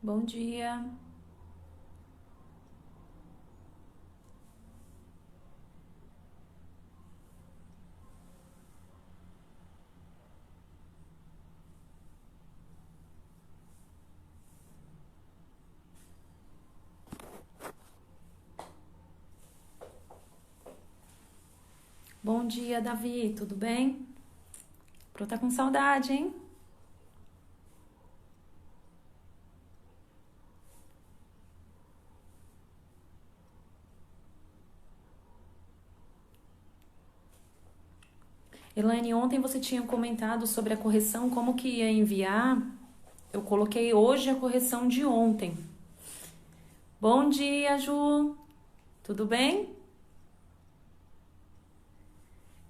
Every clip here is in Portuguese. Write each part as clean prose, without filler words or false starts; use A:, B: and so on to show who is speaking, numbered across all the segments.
A: Bom dia. Bom dia, Davi. Tudo bem? Pro tá com saudade, hein? Elaine, ontem você tinha comentado sobre a correção, como que ia enviar. Eu coloquei hoje a correção de ontem. Bom dia, Ju. Tudo bem?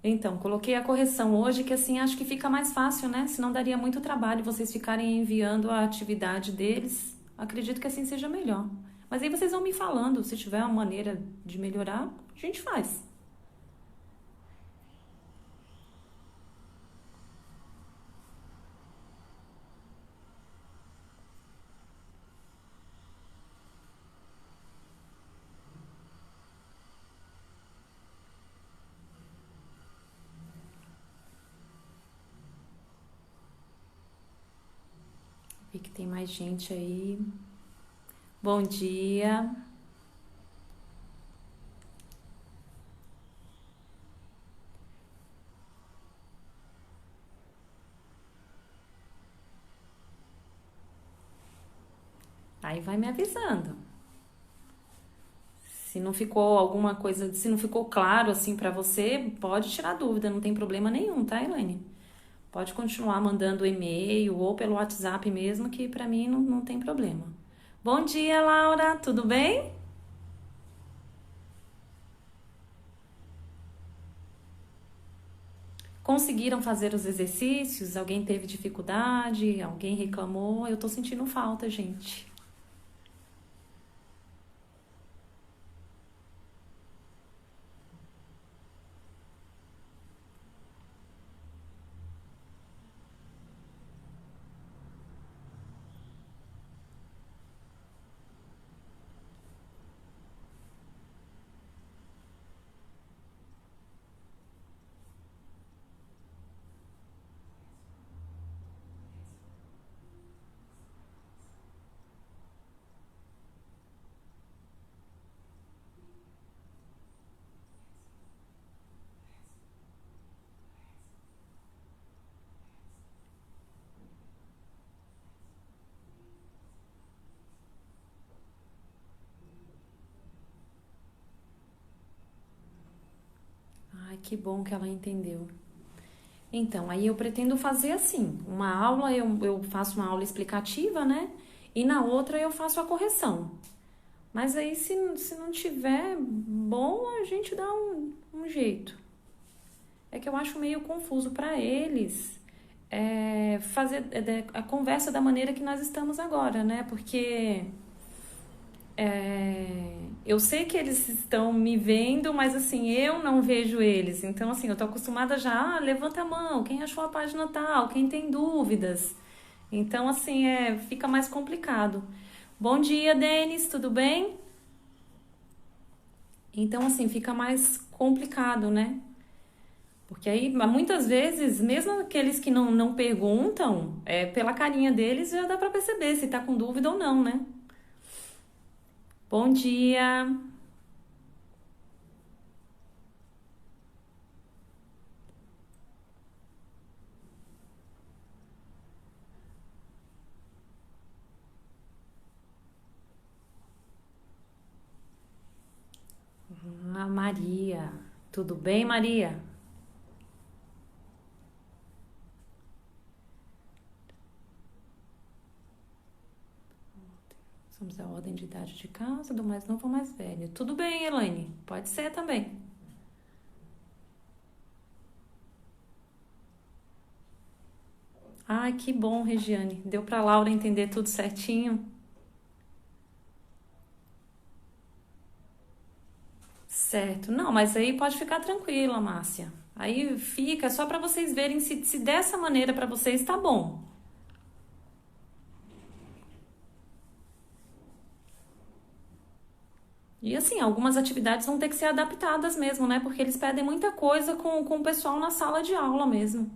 A: Então, coloquei a correção hoje, que assim acho que fica mais fácil, né? Senão daria muito trabalho vocês ficarem enviando a atividade deles. Acredito que assim seja melhor. Mas aí vocês vão me falando, se tiver uma maneira de melhorar, a gente faz. Vi que tem mais gente aí. Bom dia. Aí vai me avisando. Se não ficou alguma coisa, se não ficou claro assim pra você, pode tirar dúvida, não tem problema nenhum, tá, Elaine? Pode continuar mandando e-mail ou pelo WhatsApp mesmo, que pra mim não tem problema. Bom dia, Laura, tudo bem? Conseguiram fazer os exercícios? Alguém teve dificuldade? Alguém reclamou? Eu tô sentindo falta, gente. Ai, que bom que ela entendeu. Então, aí eu pretendo fazer assim, uma aula, eu faço uma aula explicativa, né? E na outra eu faço a correção. Mas aí se não tiver bom, a gente dá um jeito. É que eu acho meio confuso para eles fazer a conversa da maneira que nós estamos agora, né? Porque eu sei que eles estão me vendo, mas assim, eu não vejo eles. Então, assim, eu tô acostumada já, levanta a mão, quem achou a página tal, quem tem dúvidas. Então, assim, fica mais complicado. Bom dia, Denis, tudo bem? Então, assim, fica mais complicado, né? Porque aí, muitas vezes, mesmo aqueles que não perguntam, pela carinha deles já dá pra perceber se tá com dúvida ou não, né? Bom dia, Maria. Tudo bem, Maria? Somos a ordem de idade de casa, do mais novo ao mais velho. Tudo bem, Elaine? Pode ser também. Ai, que bom, Regiane. Deu pra Laura entender tudo certinho. Certo. Não, mas aí pode ficar tranquila, Márcia. Aí fica só pra vocês verem se dessa maneira pra vocês tá bom. E assim, algumas atividades vão ter que ser adaptadas mesmo, né? Porque eles pedem muita coisa com o pessoal na sala de aula mesmo.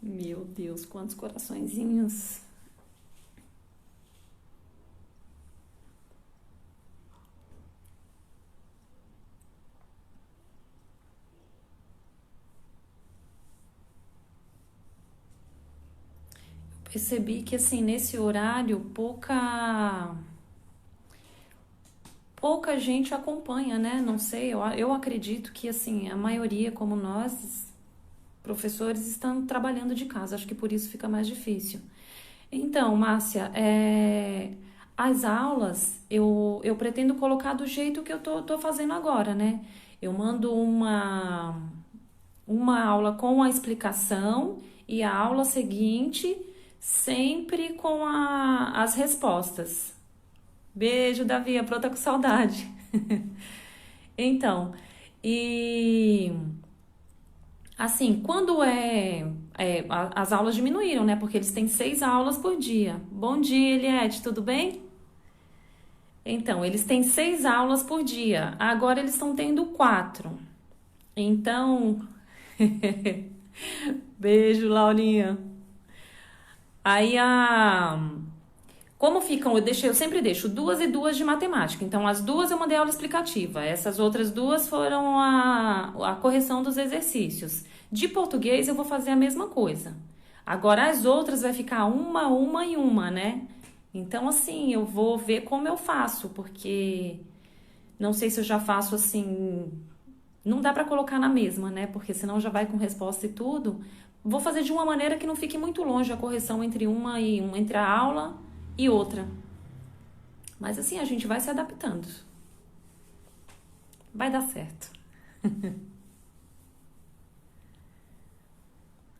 A: Meu Deus, quantos coraçõezinhos. Percebi que assim, nesse horário, pouca gente acompanha, né? Não sei, eu acredito que assim, a maioria, como nós, professores, estão trabalhando de casa. Acho que por isso fica mais difícil. Então, Márcia, as aulas eu pretendo colocar do jeito que eu tô fazendo agora, né? Eu mando uma aula com a explicação e a aula seguinte sempre com as respostas. Beijo, Davi, a Pro tá com saudade. Então, e assim, quando as aulas diminuíram, né? Porque eles têm 6 aulas por dia. Bom dia, Eliette, tudo bem? Então, eles têm 6 aulas por dia. Agora eles estão tendo 4. Então, beijo, Laurinha. Aí como ficam, eu sempre deixo 2 e 2 de matemática. Então, as 2 eu mandei aula explicativa. Essas outras 2 foram a correção dos exercícios. De português, eu vou fazer a mesma coisa. Agora, as outras vai ficar uma e uma, né? Então, assim, eu vou ver como eu faço, porque não sei se eu já faço assim. Não dá pra colocar na mesma, né? Porque senão já vai com resposta e tudo. Vou fazer de uma maneira que não fique muito longe a correção entre a aula e outra. Mas assim, a gente vai se adaptando. Vai dar certo.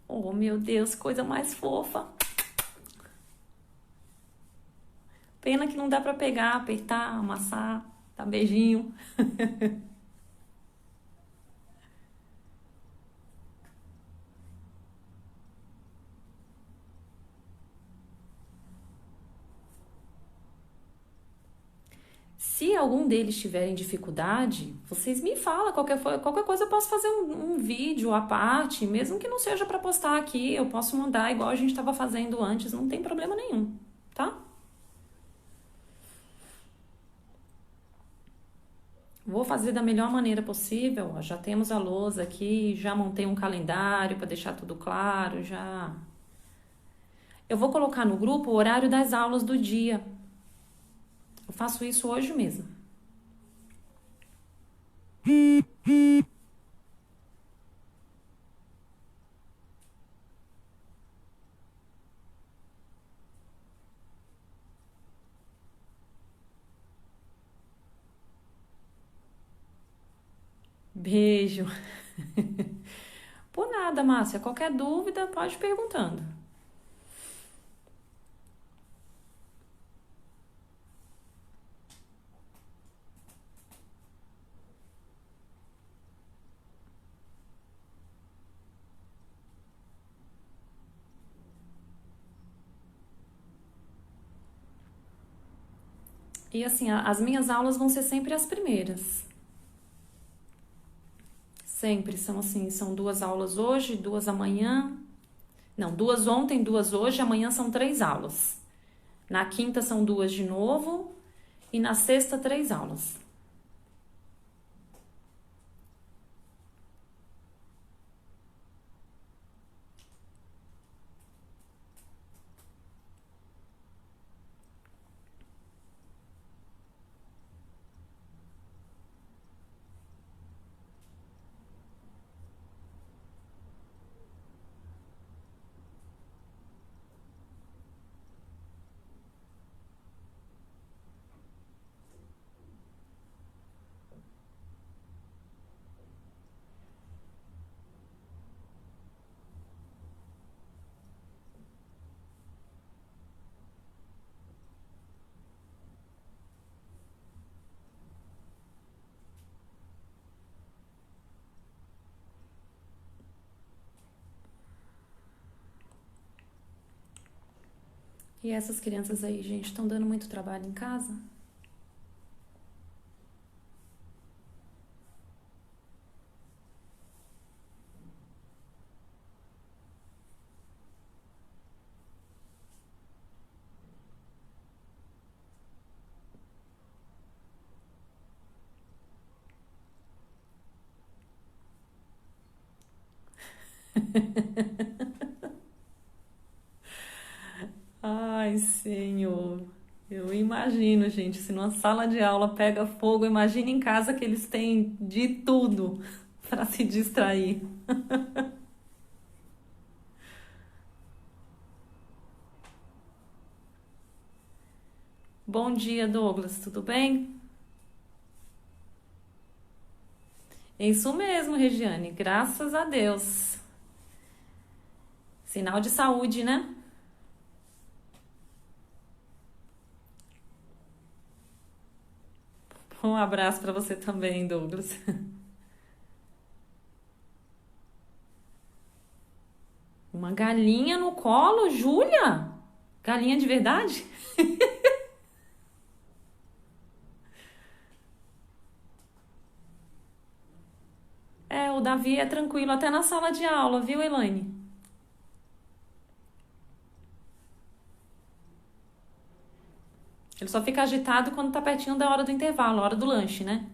A: Oh, meu Deus, coisa mais fofa. Pena que não dá pra pegar, apertar, amassar, dar beijinho. Se algum deles tiverem dificuldade, vocês me falam. Qualquer coisa eu posso fazer um vídeo à parte, mesmo que não seja para postar aqui. Eu posso mandar igual a gente estava fazendo antes, não tem problema nenhum, tá? Vou fazer da melhor maneira possível. Ó, já temos a lousa aqui, já montei um calendário para deixar tudo claro, já. Eu vou colocar no grupo o horário das aulas do dia. Eu faço isso hoje mesmo. Beijo. Por nada, Márcia. Qualquer dúvida, pode ir perguntando. E assim, as minhas aulas vão ser sempre as primeiras. Sempre são assim, são 2 aulas hoje, 2 amanhã. Não, 2 ontem, 2 hoje, amanhã são 3 aulas. Na quinta são 2 de novo e na sexta 3 aulas. E essas crianças aí, gente, estão dando muito trabalho em casa? Ai, Senhor. Eu imagino, gente, se numa sala de aula pega fogo, imagina em casa que eles têm de tudo para se distrair. Bom dia, Douglas, tudo bem? É isso mesmo, Regiane, graças a Deus. Sinal de saúde, né? Um abraço para você também, Douglas. Uma galinha no colo, Júlia? Galinha de verdade? É, o Davi é tranquilo até na sala de aula, viu, Elaine? Ele só fica agitado quando tá pertinho da hora do intervalo, a hora do lanche, né?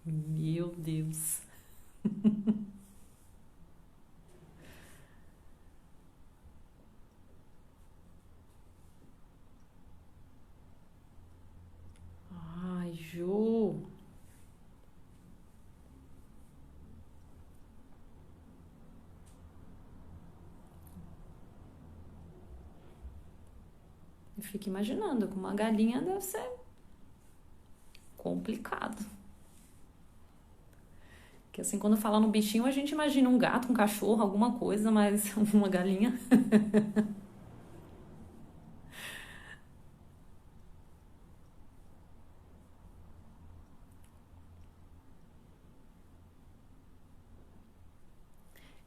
A: Meu Deus. Ai, Ju. Eu fico imaginando, com uma galinha deve ser complicado. Porque assim, quando fala no bichinho, a gente imagina um gato, um cachorro, alguma coisa, mas uma galinha.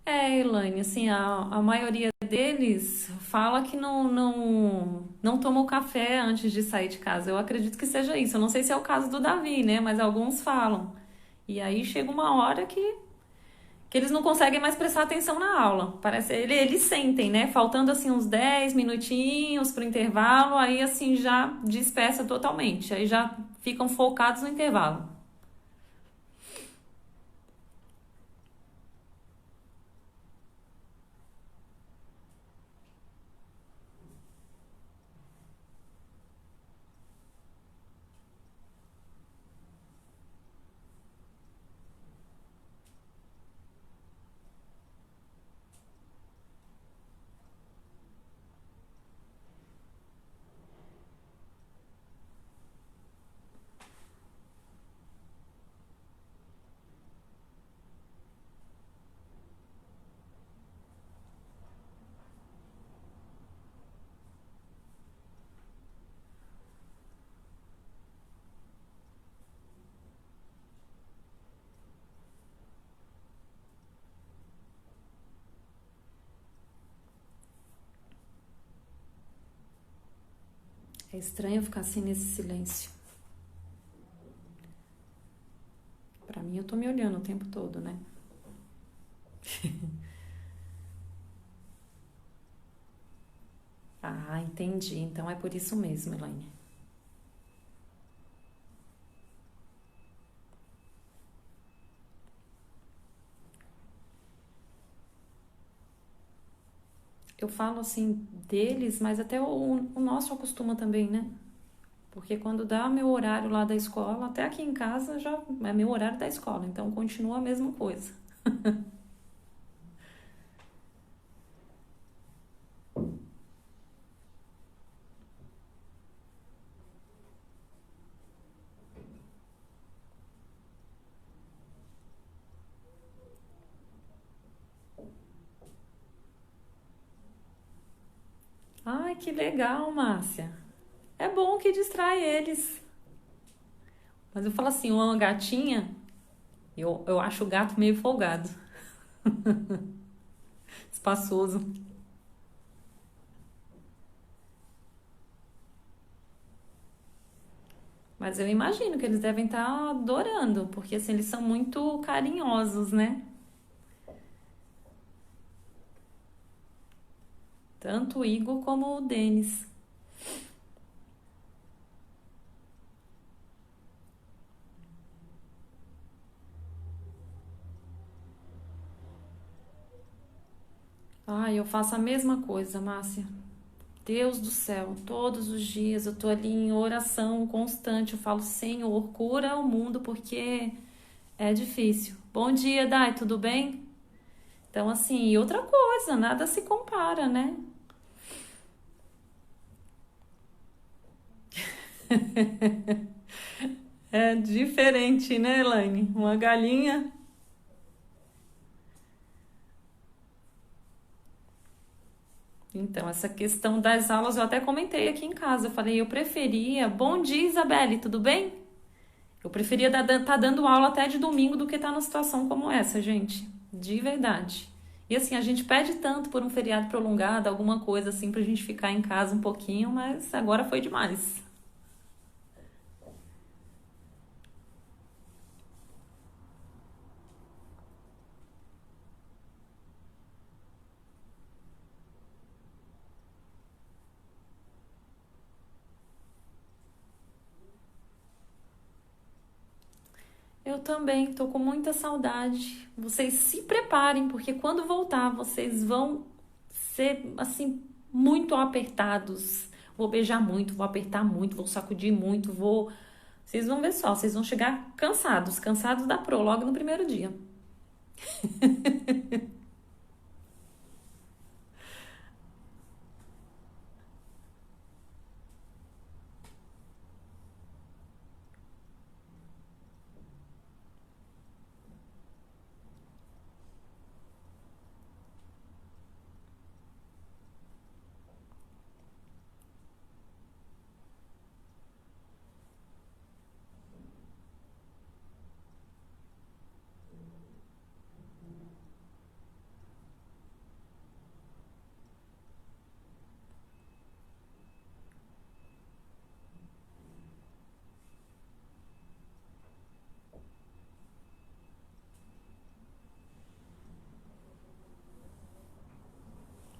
A: É, Elaine, assim, a maioria deles fala que não toma o café antes de sair de casa. Eu acredito que seja isso. Eu não sei se é o caso do Davi, né? Mas alguns falam. E aí chega uma hora que eles não conseguem mais prestar atenção na aula. Parece, eles sentem, né? Faltando assim uns 10 minutinhos pro intervalo, aí assim já dispersa totalmente. Aí já ficam focados no intervalo. É estranho ficar assim nesse silêncio. Pra mim, eu tô me olhando o tempo todo, né? Ah, entendi. Então é por isso mesmo, Elaine. Eu falo assim deles, mas até o nosso acostuma também, né? Porque quando dá meu horário lá da escola, até aqui em casa já é meu horário da escola, então continua a mesma coisa. Ai, que legal, Márcia. É bom que distrai eles. Mas eu falo assim, uma gatinha, eu acho o gato meio folgado, espaçoso. Mas eu imagino que eles devem estar adorando, porque assim, eles são muito carinhosos, né? Tanto o Igor como o Denis. Ai, eu faço a mesma coisa, Márcia. Deus do céu, todos os dias eu tô ali em oração constante. Eu falo, Senhor, cura o mundo porque é difícil. Bom dia, Dai, tudo bem? Então, assim, e outra coisa, nada se compara, né? É diferente, né, Elaine? Uma galinha. Então, essa questão das aulas eu até comentei aqui em casa. Eu falei, eu preferia. Bom dia, Isabelle, tudo bem? Eu preferia tá dando aula até de domingo do que estar numa situação como essa, gente. De verdade. E assim, a gente pede tanto por um feriado prolongado, alguma coisa assim, pra gente ficar em casa um pouquinho, mas agora foi demais. Eu também tô com muita saudade. Vocês se preparem, porque quando voltar, vocês vão ser assim muito apertados. Vou beijar muito, vou apertar muito, vou sacudir muito, vou. Vocês vão ver só, vocês vão chegar cansados, cansados da Pro logo no primeiro dia.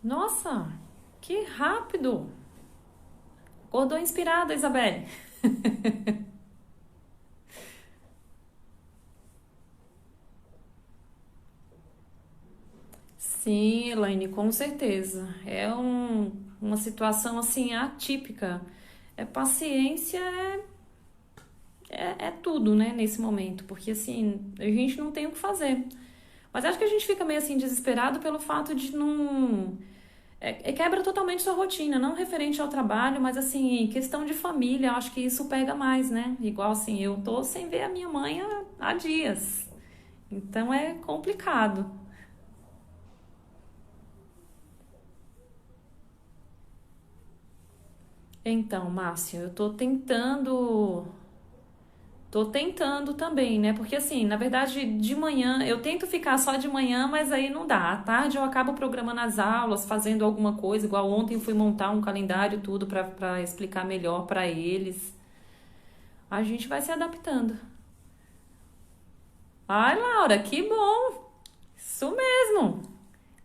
A: Nossa, que rápido! Acordou inspirada, Isabelle. Sim, Elaine, com certeza. Uma situação assim atípica. Paciência é tudo, né, nesse momento, porque assim, a gente não tem o que fazer. Mas acho que a gente fica meio assim desesperado pelo fato de não. Quebra totalmente sua rotina, não referente ao trabalho, mas assim, questão de família, acho que isso pega mais, né? Igual assim, eu tô sem ver a minha mãe há dias. Então é complicado. Então, Márcia, eu Tô tentando também, né? Porque assim, na verdade, de manhã, eu tento ficar só de manhã, mas aí não dá. À tarde eu acabo programando as aulas, fazendo alguma coisa, igual ontem eu fui montar um calendário, tudo para explicar melhor para eles. A gente vai se adaptando. Ai, Laura, que bom! Isso mesmo.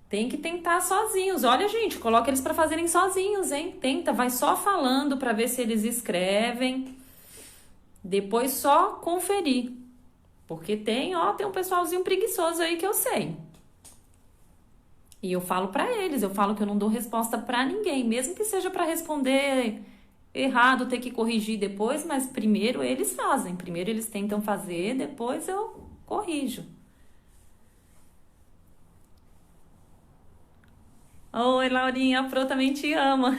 A: Tem que tentar sozinhos. Olha, gente, coloca eles para fazerem sozinhos, hein? Tenta, vai só falando para ver se eles escrevem. Depois só conferir. Porque tem um pessoalzinho preguiçoso aí que eu sei. E eu falo pra eles, eu falo que eu não dou resposta pra ninguém, mesmo que seja pra responder errado, ter que corrigir depois, mas primeiro eles fazem, primeiro eles tentam fazer, depois eu corrijo. Oi, Laurinha, a Pro também te ama.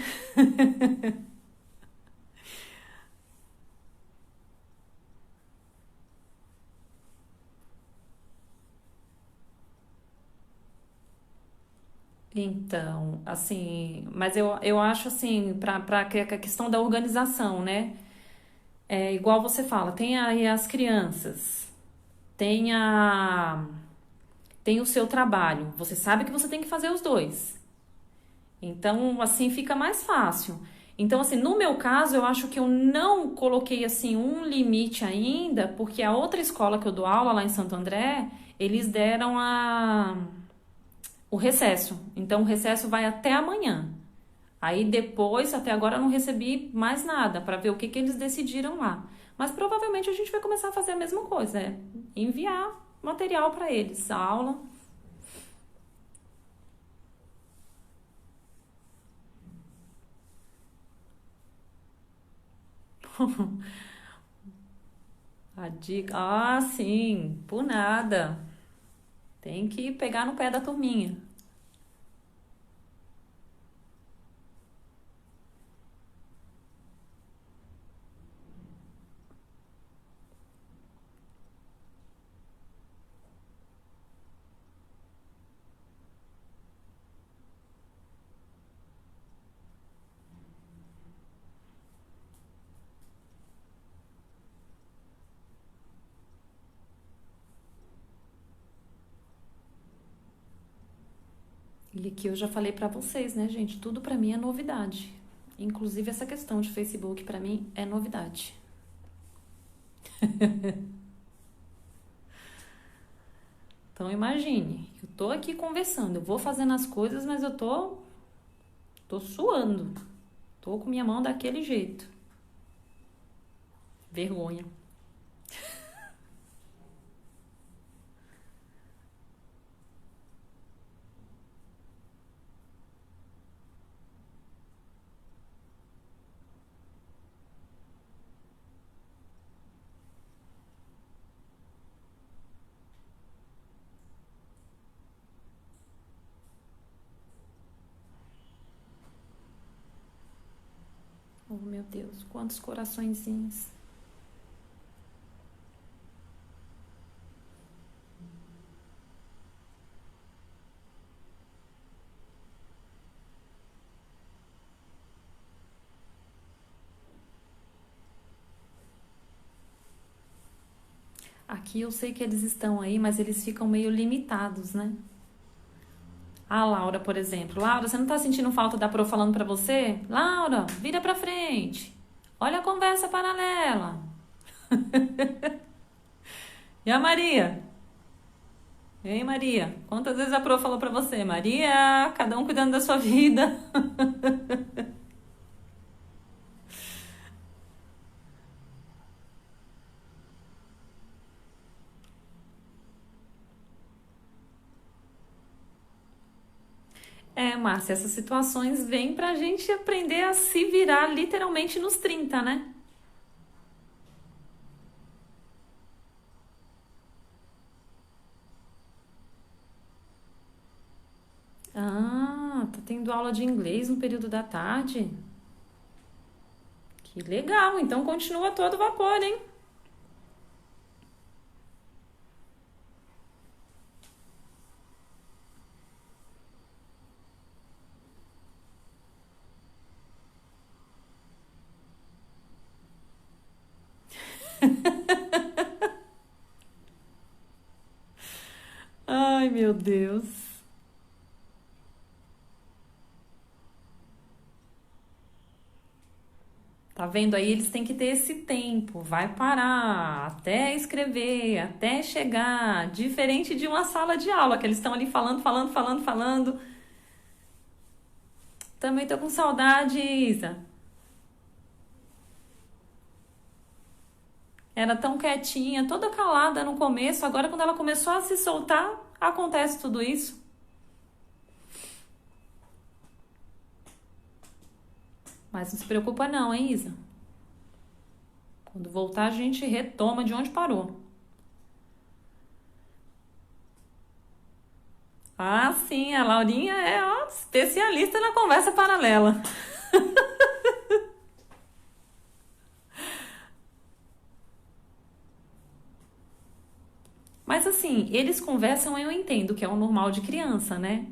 A: Então, assim, mas eu acho assim, para a questão da organização, né? É igual você fala, tem aí as crianças, tem a, tem o seu trabalho. Você sabe que você tem que fazer os dois. Então, assim fica mais fácil. Então, assim, no meu caso, eu acho que eu não coloquei assim um limite ainda, porque a outra escola que eu dou aula lá em Santo André, eles deram o recesso. Então, o recesso vai até amanhã. Aí depois, até agora, eu não recebi mais nada para ver o que eles decidiram lá. Mas provavelmente a gente vai começar a fazer a mesma coisa, enviar material para eles, a aula. A dica, sim, por nada. Tem que pegar no pé da turminha. E aqui eu já falei pra vocês, né, gente? Tudo pra mim é novidade. Inclusive essa questão de Facebook pra mim é novidade. Então imagine, eu tô aqui conversando, eu vou fazendo as coisas, mas eu tô suando. Tô com minha mão daquele jeito. Vergonha. Oh, meu Deus, quantos coraçõezinhos. Aqui eu sei que eles estão aí, mas eles ficam meio limitados, né? A Laura, por exemplo. Laura, você não tá sentindo falta da Pro falando pra você? Laura, vira pra frente. Olha a conversa paralela. E a Maria? Ei, Maria, quantas vezes a Pro falou pra você? Maria, cada um cuidando da sua vida. É, Márcia, essas situações vêm pra gente aprender a se virar literalmente nos 30, né? Ah, tá tendo aula de inglês no período da tarde? Que legal, então continua a todo vapor, hein? meu Deus. Tá vendo aí? Eles têm que ter esse tempo. Vai parar até escrever, até chegar. Diferente de uma sala de aula, que eles estão ali falando, falando, falando, falando. Também tô com saudade, Isa. Era tão quietinha, toda calada no começo. Agora, quando ela começou a se soltar, acontece tudo isso. Mas não se preocupa não, hein, Isa? Quando voltar, a gente retoma de onde parou. Ah, sim, a Laurinha é ó, especialista na conversa paralela. Mas assim, eles conversam, eu entendo que é o normal de criança, né?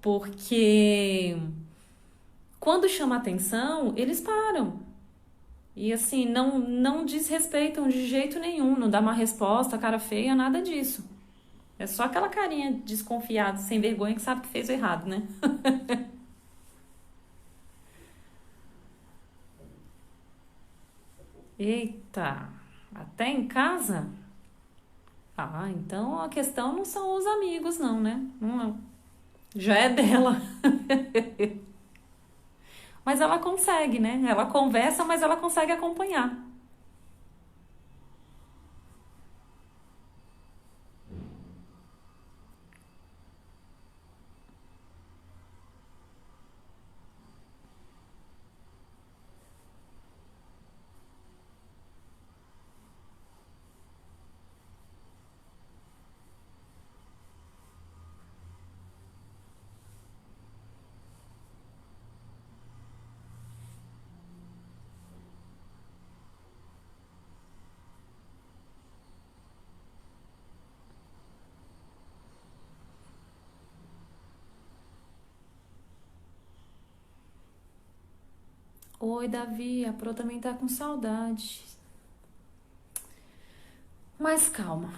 A: Porque quando chama atenção, eles param. E assim, não desrespeitam de jeito nenhum, não dá uma resposta, cara feia, nada disso. É só aquela carinha desconfiada, sem vergonha, que sabe que fez o errado, né? Eita, até em casa? Ah, então a questão não são os amigos, não, né? Não, já é dela. Mas ela consegue, né? Ela conversa, mas ela consegue acompanhar. Oi, Davi, a Pro também tá com saudade. Mas calma,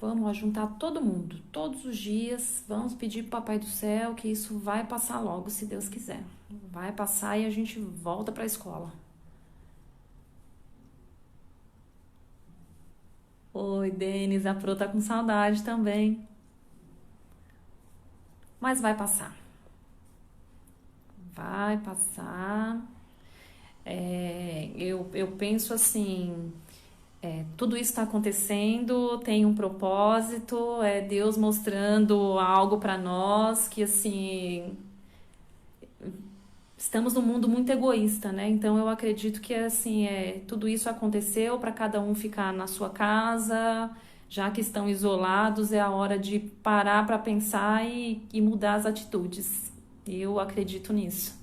A: vamos juntar todo mundo, todos os dias. Vamos pedir pro Papai do Céu que isso vai passar logo, se Deus quiser. Vai passar e a gente volta pra escola. Oi, Denis, a Pro tá com saudade também. Mas vai passar. Vai passar. Eu penso assim, tudo isso está acontecendo, tem um propósito, é Deus mostrando algo para nós que assim estamos num mundo muito egoísta, né? Então eu acredito que assim tudo isso aconteceu para cada um ficar na sua casa, já que estão isolados, é a hora de parar para pensar e mudar as atitudes. Eu acredito nisso.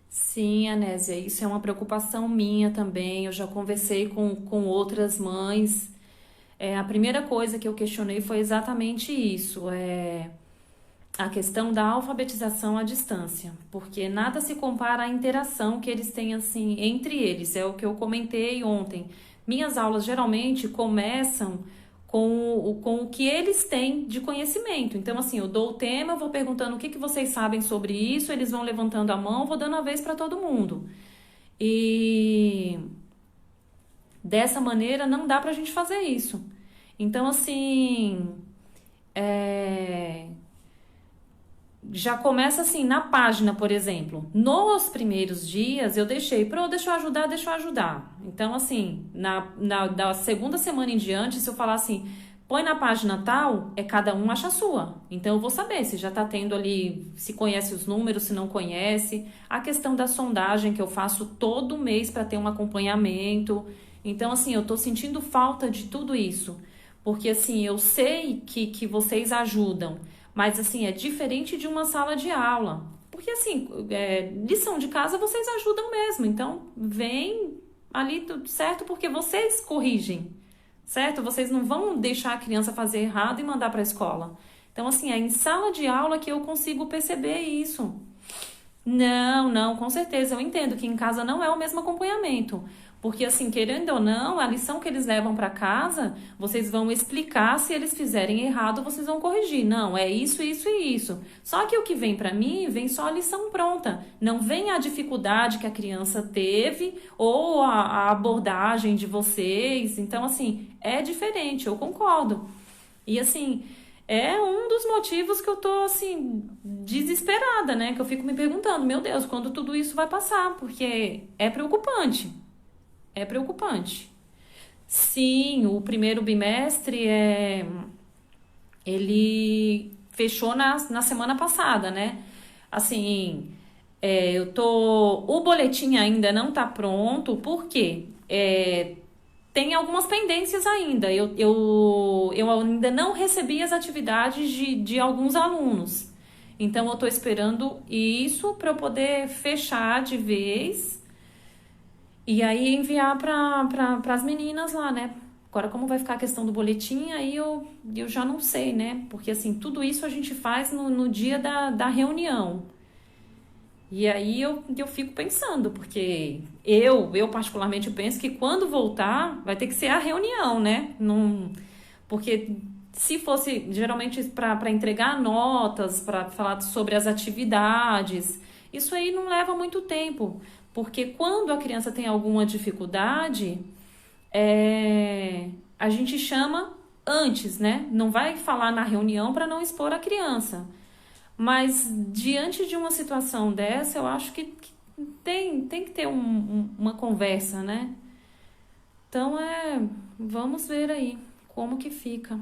A: Sim, Anésia, isso é uma preocupação minha também. Eu já conversei com outras mães. A primeira coisa que eu questionei foi exatamente isso, a questão da alfabetização à distância, porque nada se compara à interação que eles têm assim entre eles. É o que eu comentei ontem. Minhas aulas geralmente começam com o que eles têm de conhecimento. Então, assim, eu dou o tema, vou perguntando o que que vocês sabem sobre isso, eles vão levantando a mão, vou dando a vez para todo mundo. E dessa maneira não dá pra gente fazer isso. Então, assim, é, já começa assim, na página, por exemplo. Nos primeiros dias, eu deixei, deixa eu ajudar, deixa eu ajudar. Então, assim, da segunda semana em diante, se eu falar assim, põe na página tal, é cada um acha a sua. Então, eu vou saber se já tá tendo ali, se conhece os números, se não conhece. A questão da sondagem que eu faço todo mês para ter um acompanhamento. Então, assim, eu tô sentindo falta de tudo isso. Porque, assim, eu sei que vocês ajudam. Mas, assim, é diferente de uma sala de aula. Porque, assim, lição de casa vocês ajudam mesmo. Então, vem ali tudo certo porque vocês corrigem, certo? Vocês não vão deixar a criança fazer errado e mandar para a escola. Então, assim, é em sala de aula que eu consigo perceber isso. Não, não, com certeza. Eu entendo que em casa não é o mesmo acompanhamento. Porque, assim, querendo ou não, a lição que eles levam para casa, vocês vão explicar. Se eles fizerem errado, vocês vão corrigir. Não, é isso, isso e isso. Só que o que vem para mim, vem só a lição pronta. Não vem a dificuldade que a criança teve ou a abordagem de vocês. Então, assim, é diferente, eu concordo. E assim, é um dos motivos que eu tô assim desesperada, né? Que eu fico me perguntando, meu Deus, quando tudo isso vai passar? Porque é preocupante. É preocupante. Sim, o primeiro bimestre ele fechou na semana passada, né? Assim, o boletim ainda não tá pronto, por quê? Tem algumas pendências ainda. Eu ainda não recebi as atividades de alguns alunos. Então, eu estou esperando isso para eu poder fechar de vez e aí enviar para as meninas lá, né? Agora, como vai ficar a questão do boletim, aí eu já não sei, né? Porque, assim, tudo isso a gente faz no dia da reunião. E aí eu fico pensando, porque eu particularmente penso que quando voltar vai ter que ser a reunião, né? Não, porque se fosse geralmente para entregar notas, para falar sobre as atividades, isso aí não leva muito tempo. Porque quando a criança tem alguma dificuldade, a gente chama antes, né? Não vai falar na reunião para não expor a criança. Mas diante de uma situação dessa, eu acho que tem que ter uma conversa, né? Então vamos ver aí como que fica.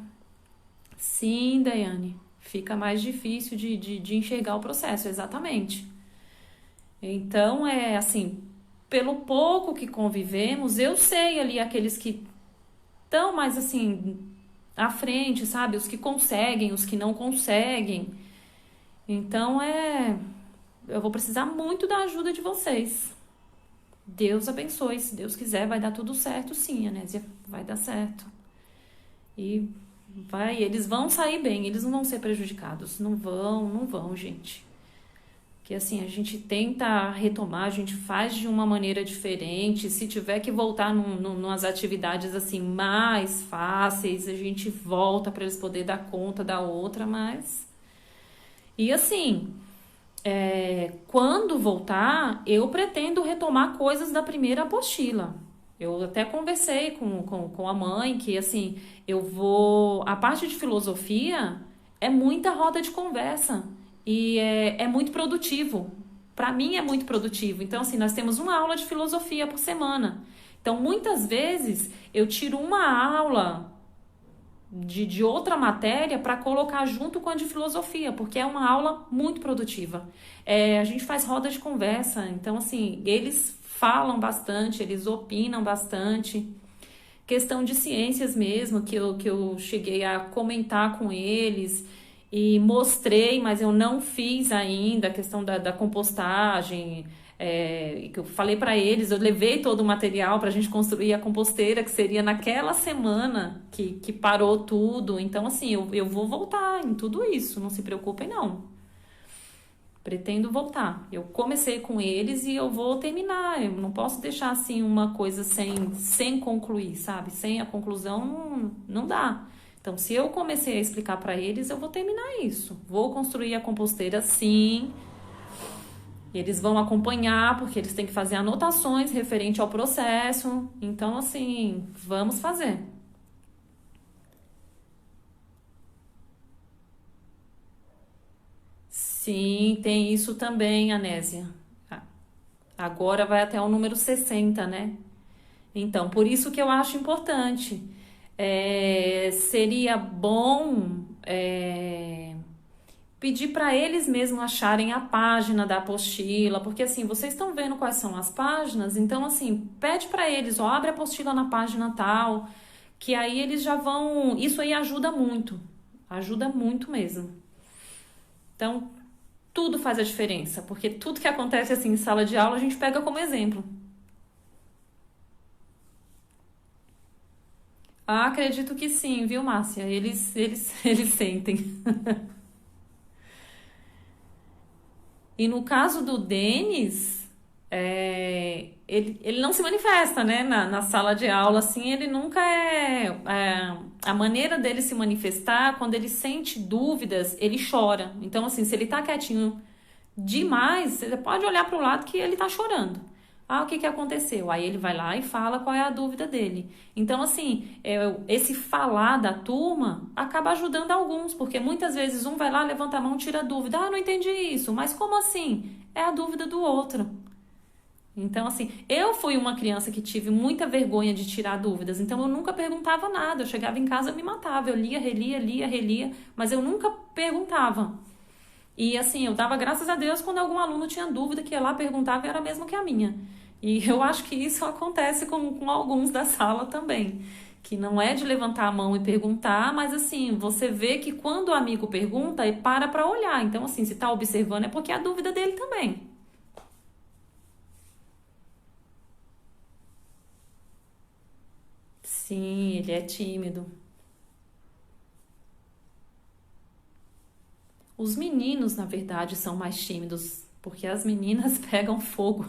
A: Sim, Daiane, fica mais difícil de enxergar o processo, exatamente. Então é assim, pelo pouco que convivemos, eu sei ali aqueles que estão mais assim à frente, sabe? Os que conseguem, os que não conseguem. Então eu vou precisar muito da ajuda de vocês. Deus abençoe. Se Deus quiser, vai dar tudo certo, sim, Anésia. Vai dar certo. E eles vão sair bem, eles não vão ser prejudicados. Não vão, não vão, gente. Que assim, a gente tenta retomar, a gente faz de uma maneira diferente. Se tiver que voltar numas atividades assim mais fáceis, a gente volta para eles poderem dar conta da outra, mas. E assim, quando voltar, eu pretendo retomar coisas da primeira apostila. Eu até conversei com a mãe que, assim, eu vou. A parte de filosofia é muita roda de conversa e é muito produtivo. Para mim é muito produtivo. Então, assim, nós temos uma aula de filosofia por semana. Então, muitas vezes eu tiro uma aula de outra matéria para colocar junto com a de filosofia, porque é uma aula muito produtiva. A gente faz roda de conversa, então assim, eles falam bastante, eles opinam bastante. Questão de ciências mesmo, que eu cheguei a comentar com eles e mostrei, mas eu não fiz ainda a questão da compostagem. Que eu falei para eles, eu levei todo o material para a gente construir a composteira, que seria naquela semana que parou tudo. Então, assim, eu vou voltar em tudo isso, não se preocupem, não. Pretendo voltar. Eu comecei com eles e eu vou terminar. Eu não posso deixar, assim, uma coisa sem concluir, sabe? Sem a conclusão, não dá. Então, se eu comecei a explicar para eles, eu vou terminar isso. Vou construir a composteira, sim. Eles vão acompanhar, porque eles têm que fazer anotações referente ao processo. Então, assim, vamos fazer. Sim, tem isso também, Anésia. Agora vai até o número 60, né? Então, por isso que eu acho importante. Seria bom pedir para eles mesmos acharem a página da apostila, porque assim, vocês estão vendo quais são as páginas, então assim, pede para eles, ó, abre a apostila na página tal, que aí eles já vão, isso aí ajuda muito mesmo. Então, tudo faz a diferença, porque tudo que acontece assim em sala de aula a gente pega como exemplo. Ah, acredito que sim, viu, Márcia? Eles sentem. E no caso do Denis, ele não se manifesta, né? Na sala de aula, assim, ele nunca a maneira dele se manifestar, quando ele sente dúvidas, ele chora. Então, assim, se ele tá quietinho demais, você pode olhar para o lado que ele tá chorando. Ah, o que que aconteceu? Aí ele vai lá e fala qual é a dúvida dele. Então, assim, esse falar da turma acaba ajudando alguns, porque muitas vezes um vai lá, levanta a mão, tira a dúvida. Ah, não entendi isso, mas como assim? É a dúvida do outro. Então, assim, eu fui uma criança que tive muita vergonha de tirar dúvidas, então eu nunca perguntava nada. Eu chegava em casa e me matava. Eu lia, mas eu nunca perguntava. E assim, eu dava graças a Deus quando algum aluno tinha dúvida que ia lá perguntava e era a mesma que a minha. E eu acho que isso acontece com alguns da sala também. Que não é de levantar a mão e perguntar, mas assim, você vê que quando o amigo pergunta, ele para olhar. Então, assim, se tá observando é porque é a dúvida dele também. Sim, ele é tímido. Os meninos, na verdade, são mais tímidos, porque as meninas pegam fogo.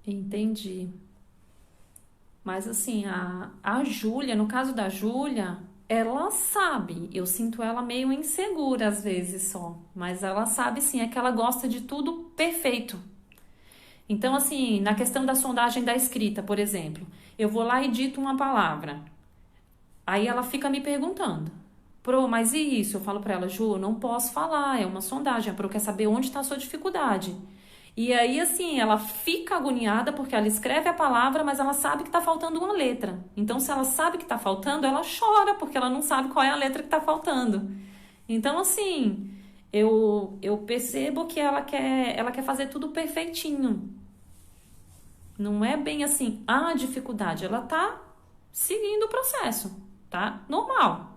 A: Entendi. Mas assim, a Júlia, no caso da Júlia, ela sabe. Eu sinto ela meio insegura às vezes só. Mas ela sabe sim, é que ela gosta de tudo perfeito. Então, assim, na questão da sondagem da escrita, por exemplo, eu vou lá e dito uma palavra. Aí ela fica me perguntando. Pro, mas e isso? Eu falo pra ela, Ju, eu não posso falar, é uma sondagem. A Pro quer saber onde está a sua dificuldade. E aí, assim, ela fica agoniada porque ela escreve a palavra, mas ela sabe que tá faltando uma letra. Então, se ela sabe que tá faltando, ela chora porque ela não sabe qual é a letra que tá faltando. Então, assim, eu percebo que ela quer fazer tudo perfeitinho. Não é bem assim a dificuldade, ela tá seguindo o processo, tá? Normal.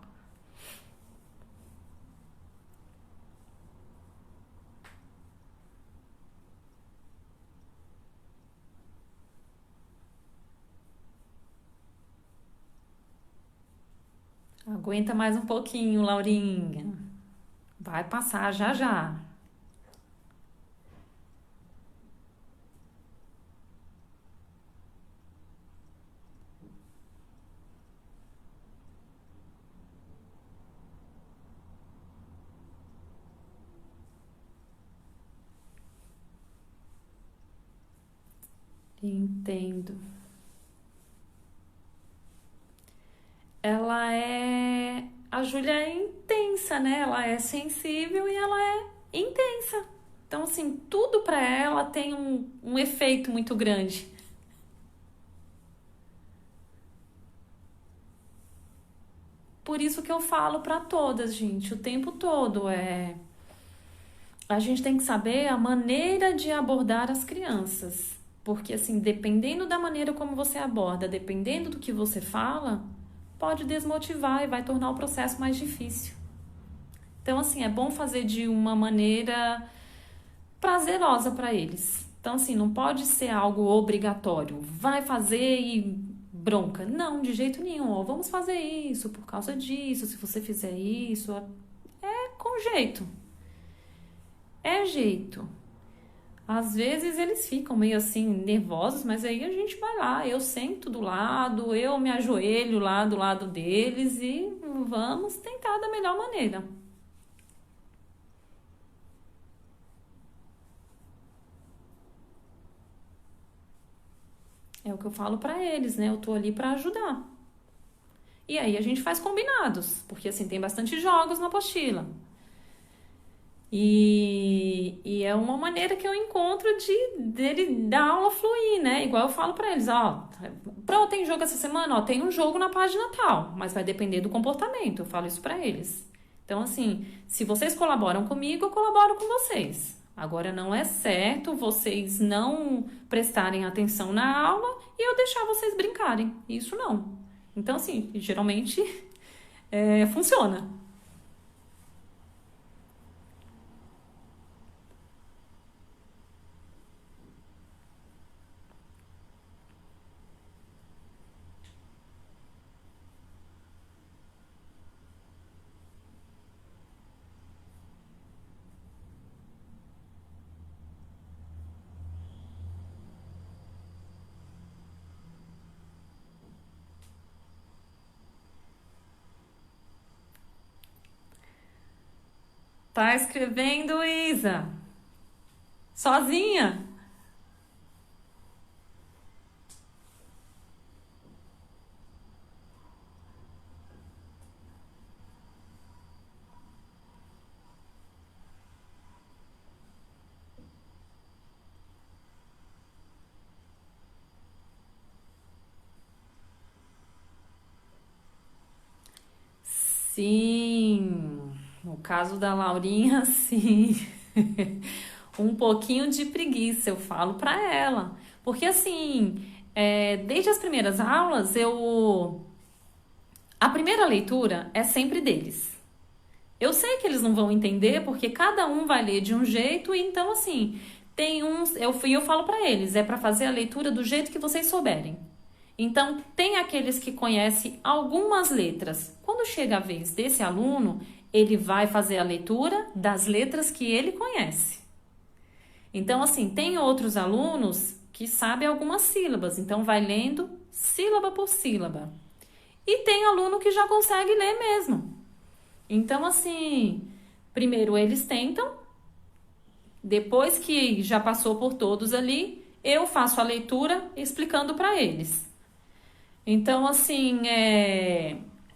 A: Aguenta mais um pouquinho, Laurinha. Vai passar já já. Entendo. Ela é. A Júlia é intensa, né? Ela é sensível e ela é intensa. Então, assim, tudo pra ela tem um efeito muito grande. Por isso que eu falo pra todas, gente, o tempo todo. A gente tem que saber a maneira de abordar as crianças. Porque, assim, dependendo da maneira como você aborda, dependendo do que você fala, pode desmotivar e vai tornar o processo mais difícil. Então, assim, é bom fazer de uma maneira prazerosa para eles. Então, assim, não pode ser algo obrigatório. Vai fazer e bronca. Não, de jeito nenhum. Ó, vamos fazer isso por causa disso. Se você fizer isso, é com jeito. É jeito. Às vezes eles ficam meio assim nervosos, mas aí a gente vai lá, eu sento do lado, eu me ajoelho lá do lado deles e vamos tentar da melhor maneira. É o que eu falo pra eles, né? Eu tô ali pra ajudar. E aí a gente faz combinados, porque assim tem bastante jogos na apostila. E é uma maneira que eu encontro de dele da aula fluir, né? Igual eu falo pra eles, ó, tem jogo essa semana, ó, tem um jogo na página tal, mas vai depender do comportamento. Eu falo isso pra eles. Então, assim, se vocês colaboram comigo, eu colaboro com vocês. Agora não é certo vocês não prestarem atenção na aula e eu deixar vocês brincarem. Isso não. Então, assim, geralmente funciona. Tá escrevendo, Isa? Sozinha? Sim. No caso da Laurinha, sim. Um pouquinho de preguiça, eu falo pra ela. Porque assim, desde as primeiras aulas, a primeira leitura é sempre deles. Eu sei que eles não vão entender, porque cada um vai ler de um jeito, e então assim, tem uns. Eu falo pra eles, é pra fazer a leitura do jeito que vocês souberem. Então, tem aqueles que conhecem algumas letras. Quando chega a vez desse aluno, ele vai fazer a leitura das letras que ele conhece. Então, assim, tem outros alunos que sabem algumas sílabas, então vai lendo sílaba por sílaba. E tem aluno que já consegue ler mesmo. Então, assim, primeiro eles tentam, depois que já passou por todos ali, eu faço a leitura explicando para eles. Então, assim,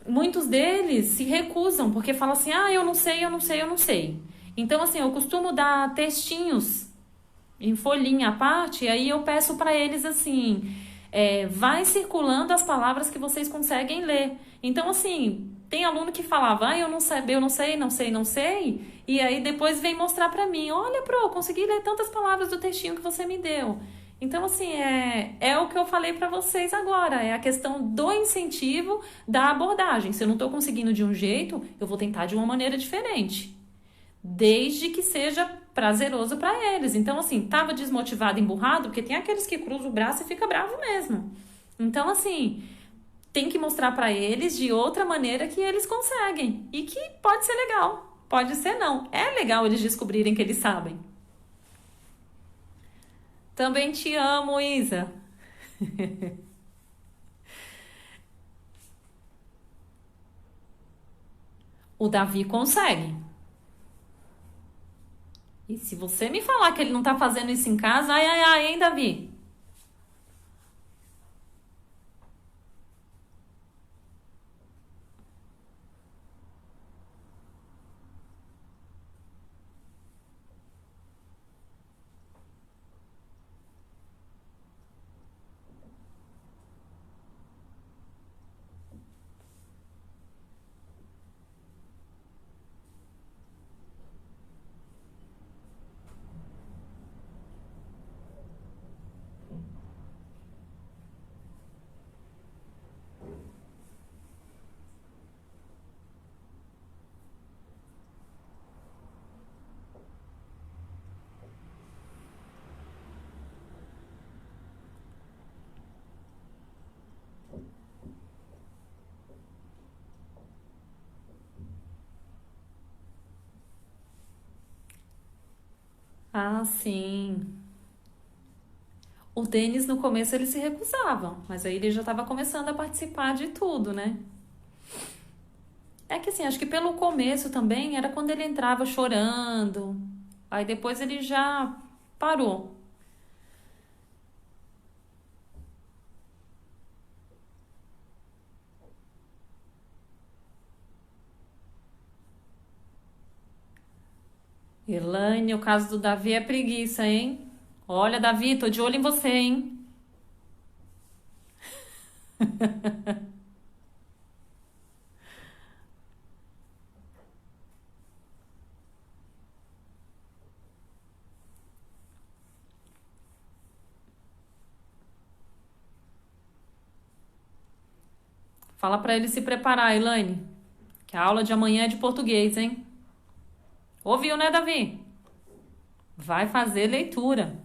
A: muitos deles se recusam, porque falam assim, ah, eu não sei, eu não sei, eu não sei. Então, assim, eu costumo dar textinhos em folhinha à parte, e aí eu peço para eles assim, vai circulando as palavras que vocês conseguem ler. Então, assim, tem aluno que falava, ah, eu não sei, eu não sei, não sei, não sei, e aí depois vem mostrar para mim, olha, pro, eu consegui ler tantas palavras do textinho que você me deu. Então, assim, é o que eu falei para vocês agora, é a questão do incentivo da abordagem. Se eu não estou conseguindo de um jeito, eu vou tentar de uma maneira diferente, desde que seja prazeroso para eles. Então, assim, tava desmotivado, emburrado, porque tem aqueles que cruzam o braço e fica bravo mesmo. Então, assim, tem que mostrar para eles de outra maneira que eles conseguem e que pode ser legal, pode ser não. É legal eles descobrirem que eles sabem. Também te amo, Isa. O Davi consegue. E se você me falar que ele não tá fazendo isso em casa, ai, ai, ai, hein, Davi? Ah, sim. O Denis, no começo, ele se recusava, mas aí ele já estava começando a participar de tudo, né? É que assim, acho que pelo começo também era quando ele entrava chorando. Aí depois ele já parou. Elaine, o caso do Davi é preguiça, hein? Olha, Davi, tô de olho em você, hein? Fala pra ele se preparar, Elaine, que a aula de amanhã é de português, hein? Ouviu, né, Davi? Vai fazer leitura.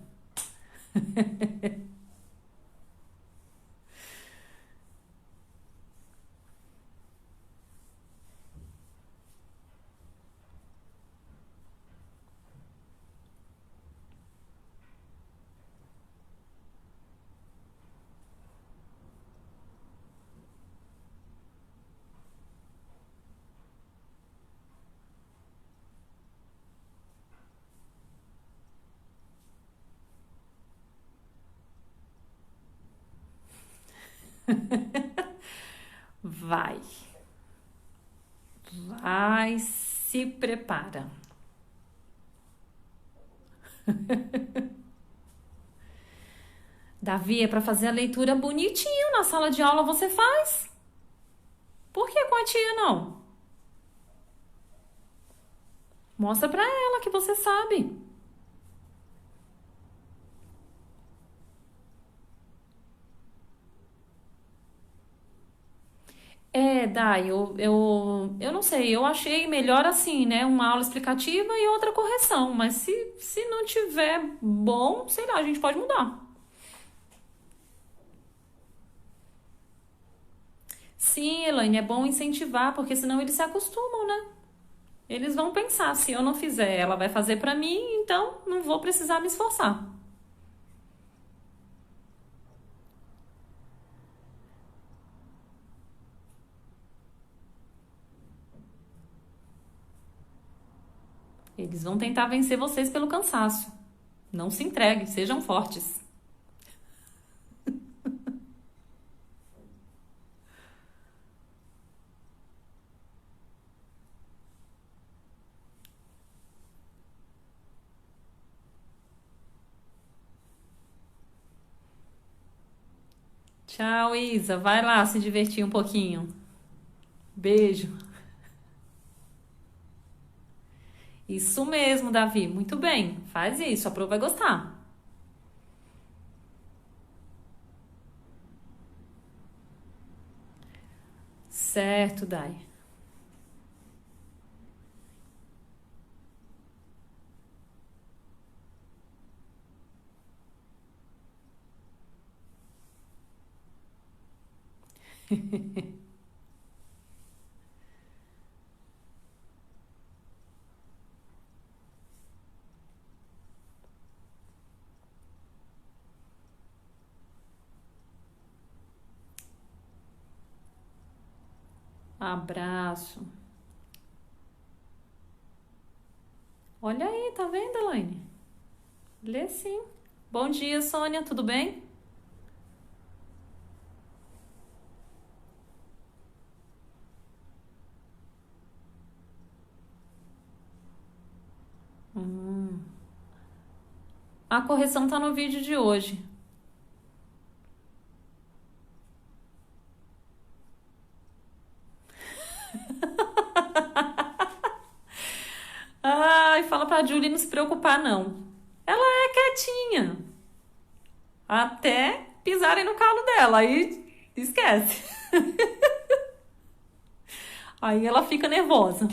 A: Vai, vai, se prepara. Davi, é pra fazer a leitura bonitinho na sala de aula, você faz. Por que com a tia não? Mostra pra ela que você sabe. É, Dai, eu não sei, eu achei melhor assim, né? Uma aula explicativa e outra correção, mas se não tiver bom, sei lá, a gente pode mudar. Sim, Elaine, é bom incentivar, porque senão eles se acostumam, né? Eles vão pensar, se eu não fizer, ela vai fazer pra mim, então não vou precisar me esforçar. Eles vão tentar vencer vocês pelo cansaço. Não se entreguem, sejam fortes. Tchau, Isa. Vai lá se divertir um pouquinho. Beijo. Isso mesmo, Davi. Muito bem. Faz isso. A Pro vai gostar. Certo, Dai. Abraço. Olha aí, tá vendo, Elaine? Lê sim. Bom dia, Sônia. Tudo bem? Hum. A correção tá no vídeo de hoje. Ai, fala pra Julie não se preocupar, não. Ela é quietinha. Até pisarem no calo dela. Aí esquece. Aí ela fica nervosa.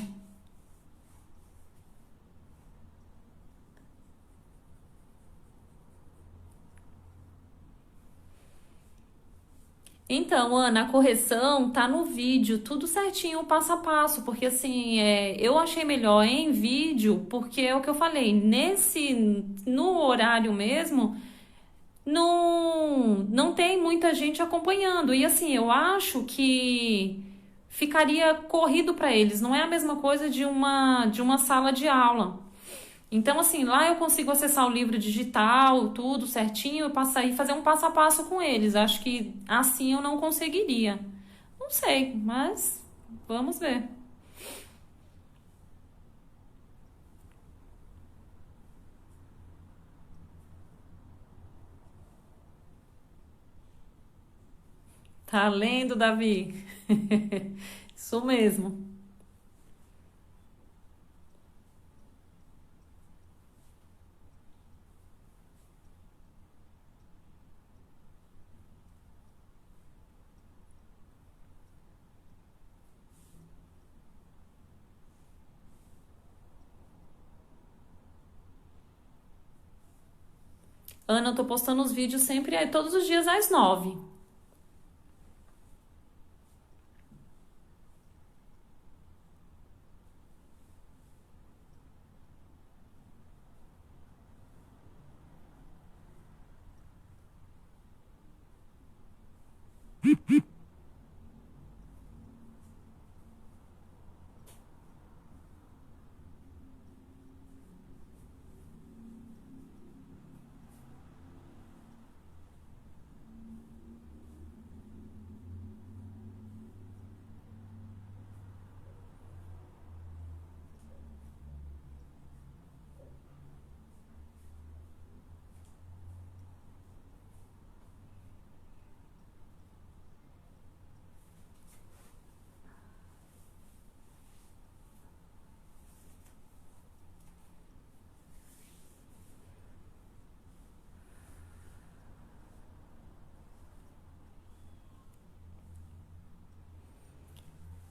A: Então, Ana, a correção tá no vídeo, tudo certinho, passo a passo, porque assim, eu achei melhor em vídeo, porque é o que eu falei, no horário mesmo, não tem muita gente acompanhando. E assim, eu acho que ficaria corrido para eles. Não é a mesma coisa de uma sala de aula. Então, assim, lá eu consigo acessar o livro digital, tudo certinho, eu passar e fazer um passo a passo com eles. Acho que assim eu não conseguiria. Não sei, mas vamos ver. Tá lendo, Davi? Isso mesmo. Ana, eu tô postando os vídeos sempre, todos os dias às 9.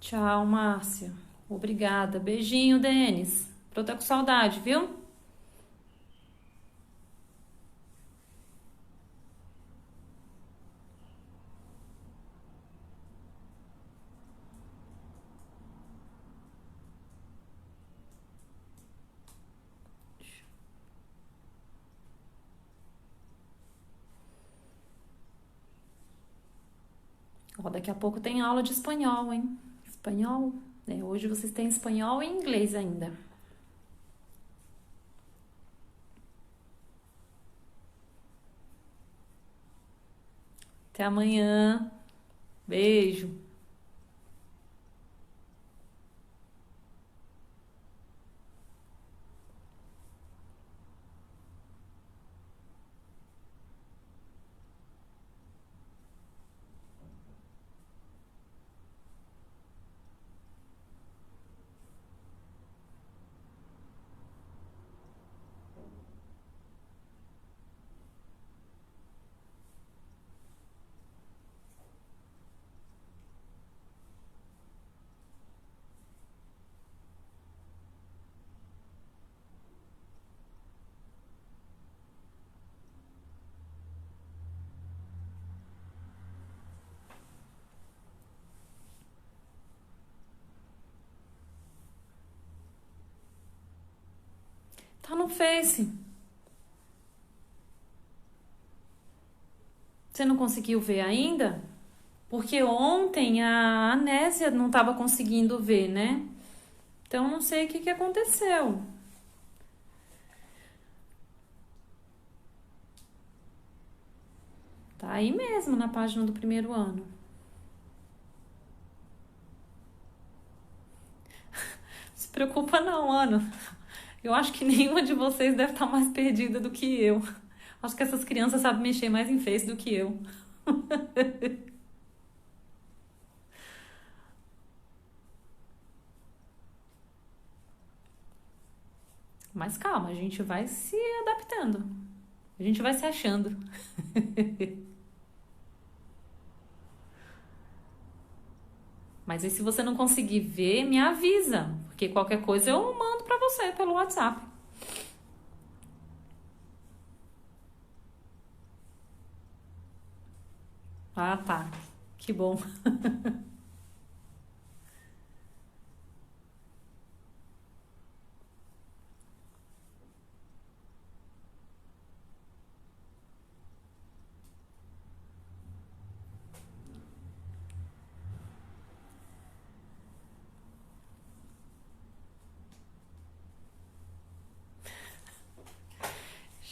A: Tchau, Márcia. Obrigada. Beijinho, Denis. Tô até com saudade, viu? Ó, daqui a pouco tem aula de espanhol, hein? Espanhol? É, hoje vocês têm espanhol e inglês ainda. Até amanhã. Beijo. Tá no Face. Você não conseguiu ver ainda? Porque ontem a Anésia não estava conseguindo ver, né? Então não sei o que que aconteceu. Tá aí mesmo na página do primeiro ano. Não se preocupa não, Ana. Eu acho que nenhuma de vocês deve estar mais perdida do que eu. Acho que essas crianças sabem mexer mais em Face do que eu. Mas calma, a gente vai se adaptando. A gente vai se achando. Mas aí se você não conseguir ver, me avisa, porque qualquer coisa eu mando pra você pelo WhatsApp. Ah, tá. Que bom.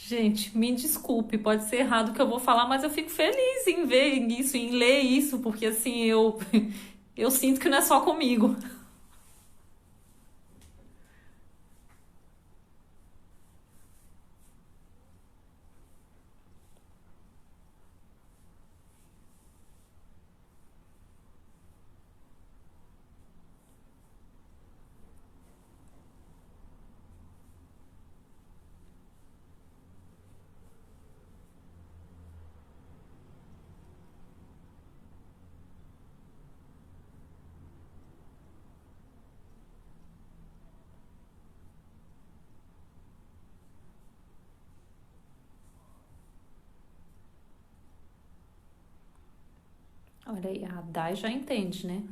A: Gente, me desculpe, pode ser errado o que eu vou falar, mas eu fico feliz em ver isso, em ler isso, porque assim, eu sinto que não é só comigo. Olha aí, a Dai já entende, né?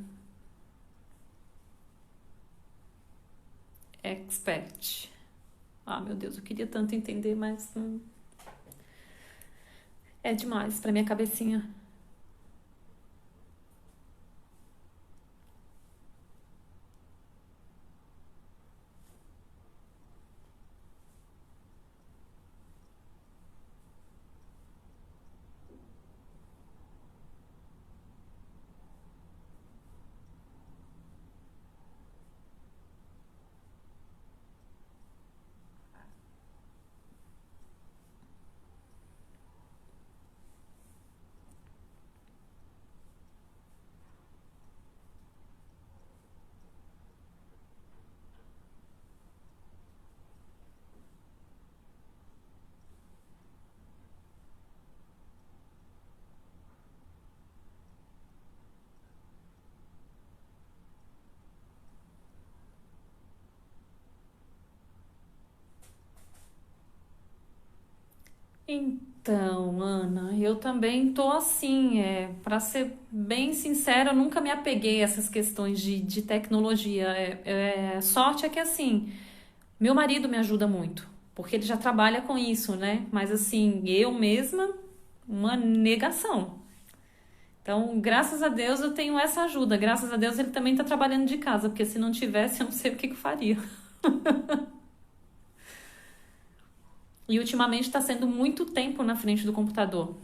A: Expert. Ah, meu Deus, eu queria tanto entender, mas é demais pra minha cabecinha. Então, Ana, eu também tô assim, para ser bem sincera, eu nunca me apeguei a essas questões de tecnologia. Sorte é que assim, meu marido me ajuda muito, porque ele já trabalha com isso, né? Mas assim, eu mesma, uma negação. Então, graças a Deus eu tenho essa ajuda. Graças a Deus ele também está trabalhando de casa, porque se não tivesse, eu não sei o que que eu faria. E ultimamente está sendo muito tempo na frente do computador.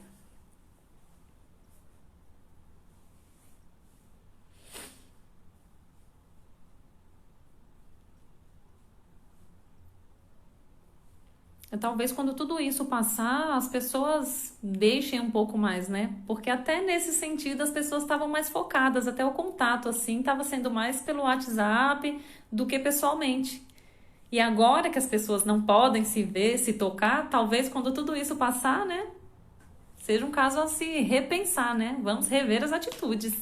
A: Talvez quando tudo isso passar, as pessoas deixem um pouco mais, né? Porque até nesse sentido as pessoas estavam mais focadas, até o contato assim estava sendo mais pelo WhatsApp do que pessoalmente. E agora que as pessoas não podem se ver, se tocar, talvez quando tudo isso passar, né, seja um caso a se repensar, né? Vamos rever as atitudes.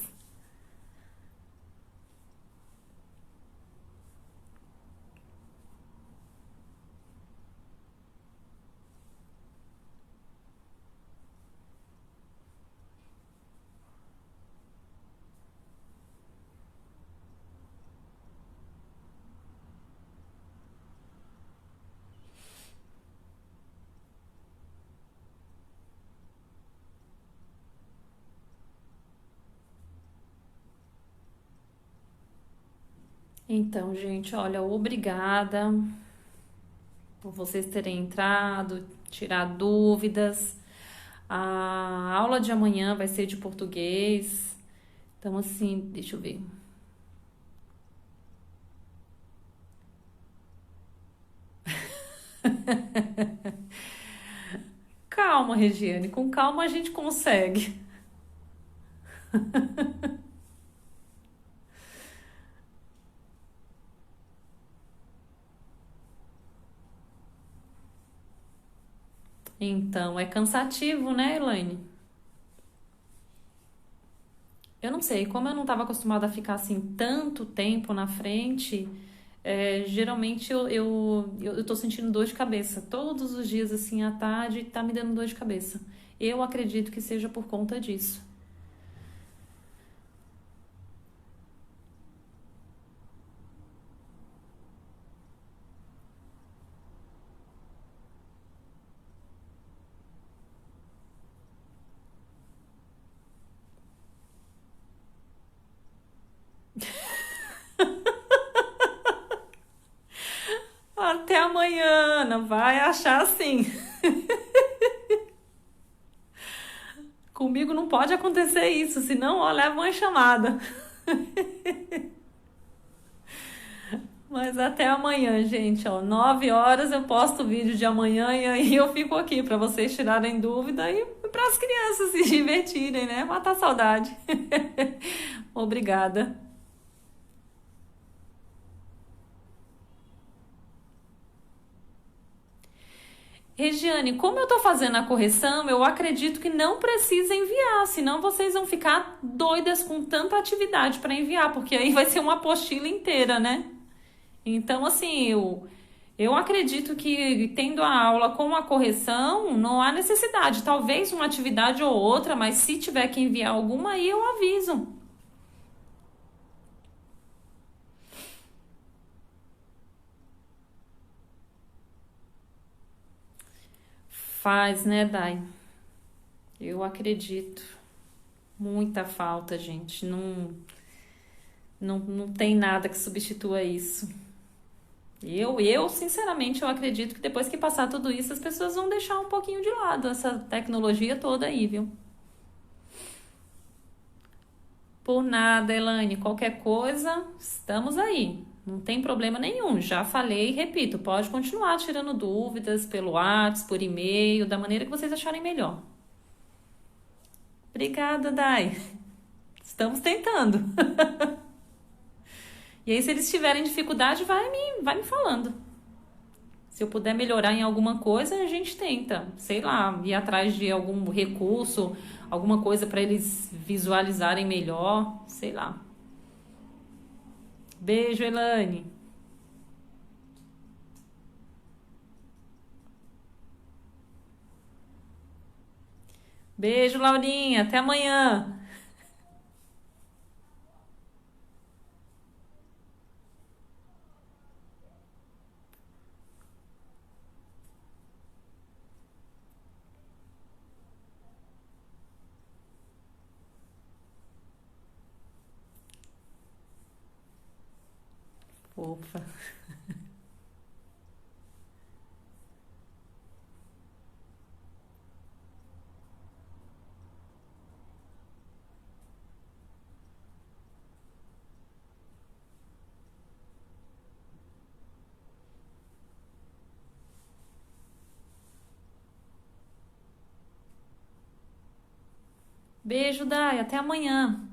A: Então, gente, olha, obrigada por vocês terem entrado, tirar dúvidas. A aula de amanhã vai ser de português. Então, assim, deixa eu ver. Calma, Regiane, com calma a gente consegue. Então, é cansativo, né, Elaine? Eu não sei, como eu não estava acostumada a ficar assim tanto tempo na frente, geralmente eu tô sentindo dor de cabeça. Todos os dias, assim, à tarde, tá me dando dor de cabeça. Eu acredito que seja por conta disso. Até amanhã, Ana, vai achar assim. Comigo não pode acontecer isso, senão, ó, leva uma chamada. Mas até amanhã, gente, ó, 9 horas eu posto o vídeo de amanhã e aí eu fico aqui para vocês tirarem dúvida e para as crianças se divertirem, né? Matar a saudade. Obrigada. Regiane, como eu tô fazendo a correção, eu acredito que não precisa enviar, senão vocês vão ficar doidas com tanta atividade para enviar, porque aí vai ser uma apostila inteira, né? Então, assim, eu acredito que tendo a aula com a correção, não há necessidade. Talvez uma atividade ou outra, mas se tiver que enviar alguma, aí eu aviso. Faz, né, Dai? Eu acredito. Muita falta, gente. Não, não, não tem nada que substitua isso. Sinceramente, eu acredito que depois que passar tudo isso, as pessoas vão deixar um pouquinho de lado essa tecnologia toda aí, viu? Por nada, Elaine. Qualquer coisa, estamos aí. Não tem problema nenhum. Já falei e repito, pode continuar tirando dúvidas pelo WhatsApp, por e-mail, da maneira que vocês acharem melhor. Obrigada, Dai. Estamos tentando. E aí, se eles tiverem dificuldade, vai me falando. Se eu puder melhorar em alguma coisa, a gente tenta. Sei lá, ir atrás de algum recurso, alguma coisa para eles visualizarem melhor. Sei lá. Beijo, Elane. Beijo, Laurinha. Até amanhã. Opa. Beijo, Dai. Até amanhã.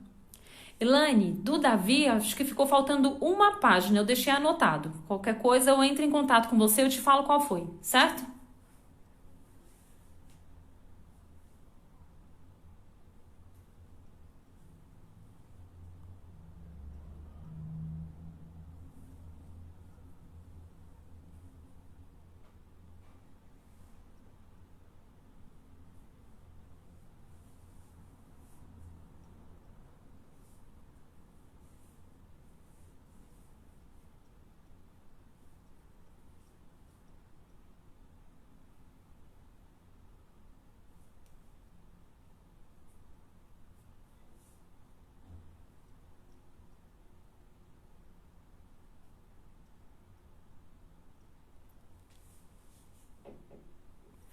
A: Elaine, do Davi, acho que ficou faltando uma página. Eu deixei anotado. Qualquer coisa, eu entro em contato com você e eu te falo qual foi, certo?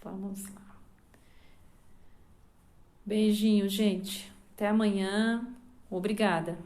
A: Vamos lá. Beijinho, gente. Até amanhã. Obrigada.